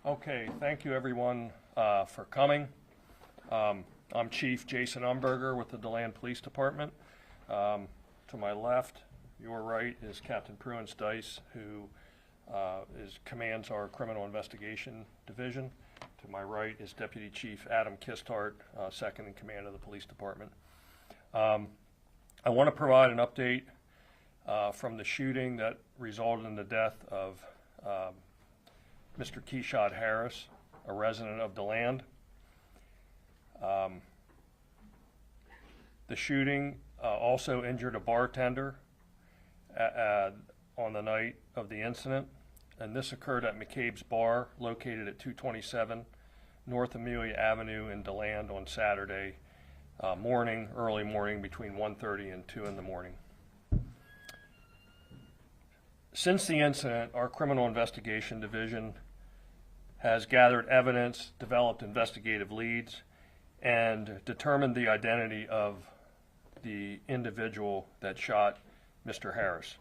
Okay, thank you everyone for coming. I'm Chief Jason Umberger with the DeLand Police Department. To my left, your right, is Captain Pruance Dice, who commands our Criminal Investigation Division. To my right is Deputy Chief Adam Kistart, second in command of the Police Department. I want to provide an update from the shooting that resulted in the death of Mr. Keshad Harris, a resident of DeLand. The shooting also injured a bartender on the night of the incident, and this occurred at McCabe's bar located at 227 North Amelia Avenue in DeLand on Saturday early morning between 1:30 and 2 in the morning. Since the incident, our Criminal Investigation Division has gathered evidence, developed investigative leads, and determined the identity of the individual that shot Mr. Harris.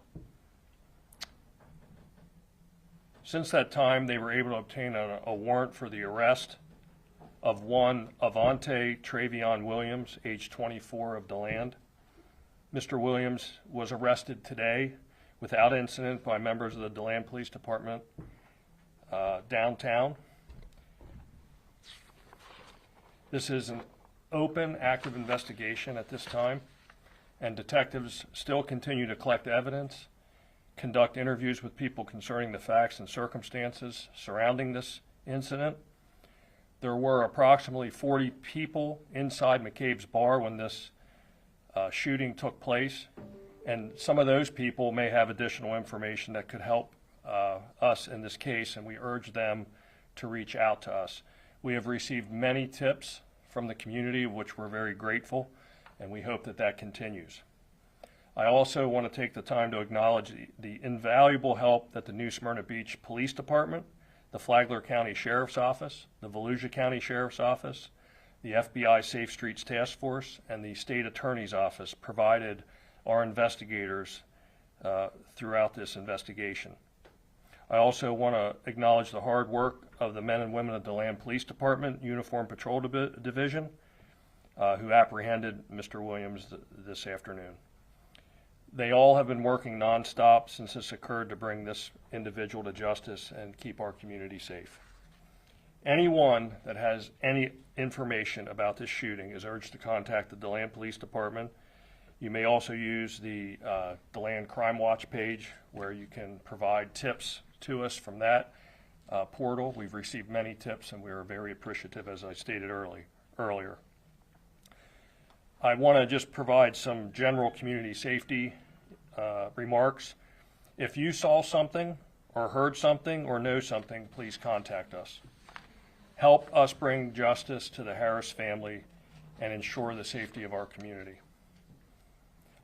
Since that time, they were able to obtain a warrant for the arrest of one Avante Travion Williams, age 24, of DeLand. Mr. Williams was arrested today without incident by members of the DeLand Police Department downtown. This is an open, active investigation at this time, and detectives still continue to collect evidence, conduct interviews with people concerning the facts and circumstances surrounding this incident. There were approximately 40 people inside McCabe's bar when this shooting took place, and some of those people may have additional information that could help us in this case, and we urge them to reach out to us. We have received many tips from the community, which we're very grateful, and we hope that that continues. I also want to take the time to acknowledge the invaluable help that the New Smyrna Beach Police Department, the Flagler County Sheriff's Office, the Volusia County Sheriff's Office, the FBI Safe Streets Task Force, and the State Attorney's Office provided our investigators throughout this investigation. I also want to acknowledge the hard work of the men and women of the DeLand Police Department Uniform Patrol Division who apprehended Mr. Williams this afternoon. They all have been working nonstop since this occurred to bring this individual to justice and keep our community safe. Anyone that has any information about this shooting is urged to contact the DeLand Police Department. You may also use the DeLand Crime Watch page, where you can provide tips to us from that portal. We've received many tips, and we are very appreciative, as I stated earlier. I want to just provide some general community safety remarks. If you saw something or heard something or know something, please contact us. Help us bring justice to the Harris family and ensure the safety of our community.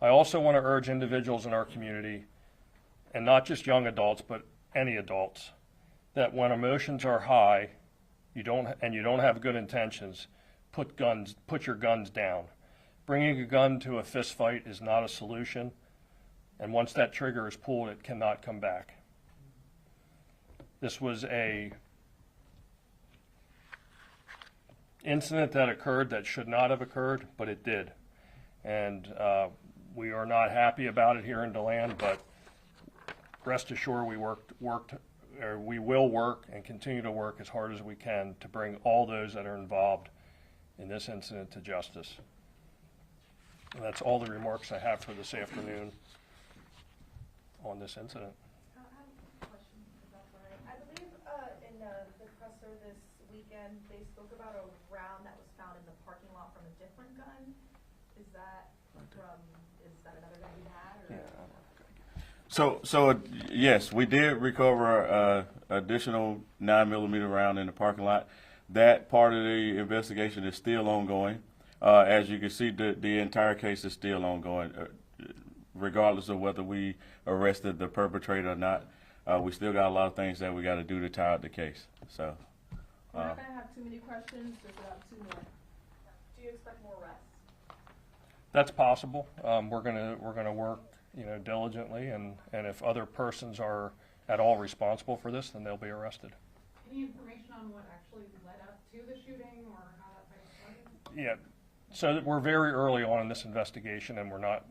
I also want to urge individuals in our community, and not just young adults, but any adults, that when emotions are high, you don't have good intentions, put your guns down. Bringing a gun to a fist fight is not a solution, and once that trigger is pulled, it cannot come back. This was a incident that occurred that should not have occurred, but it did. And we are not happy about it here in DeLand, but rest assured we will work and continue to work as hard as we can to bring all those that are involved in this incident to justice. And that's all the remarks I have for this afternoon on this incident. I have a question, if that's all right. I believe in the presser this weekend, they spoke about a round that was found in the parking lot from a different gun. Is that another gun you had? Or? Yeah. So yes, we did recover additional 9mm round in the parking lot. That part of the investigation is still ongoing. As you can see, the entire case is still ongoing, regardless of whether we arrested the perpetrator or not. We still got a lot of things that we got to do to tie out the case. So we're not going to have too many questions. Just about 2 more. Do you expect more arrests? That's possible. We're gonna work, diligently, and if other persons are at all responsible for this, then they'll be arrested. Any information on what actually led up to the shooting or how that fight started? Yeah, so we're very early on in this investigation, and we're not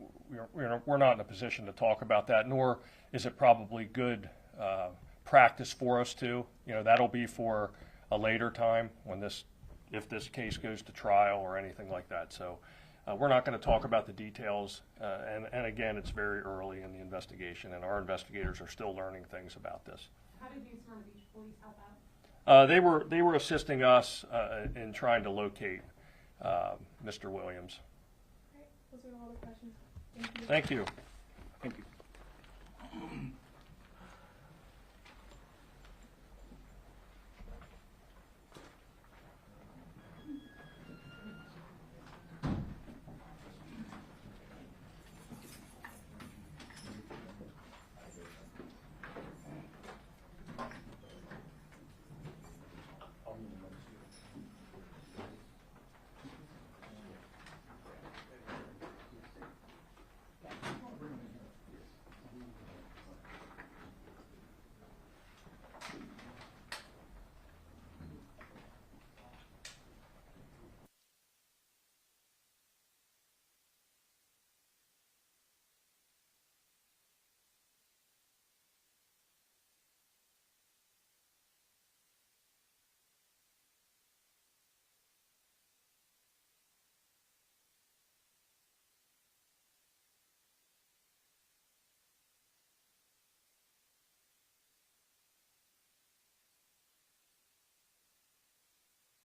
in a position to talk about that, nor is it probably good practice for us to. You know, that'll be for a later time when if this case goes to trial or anything like that. So we're not going to talk about the details, and again, it's very early in the investigation, and our investigators are still learning things about this. How did the Smyrna Beach police help out? They were assisting us in trying to locate Mr. Williams. All right, those are all the questions. Thank you. Thank you. Thank you.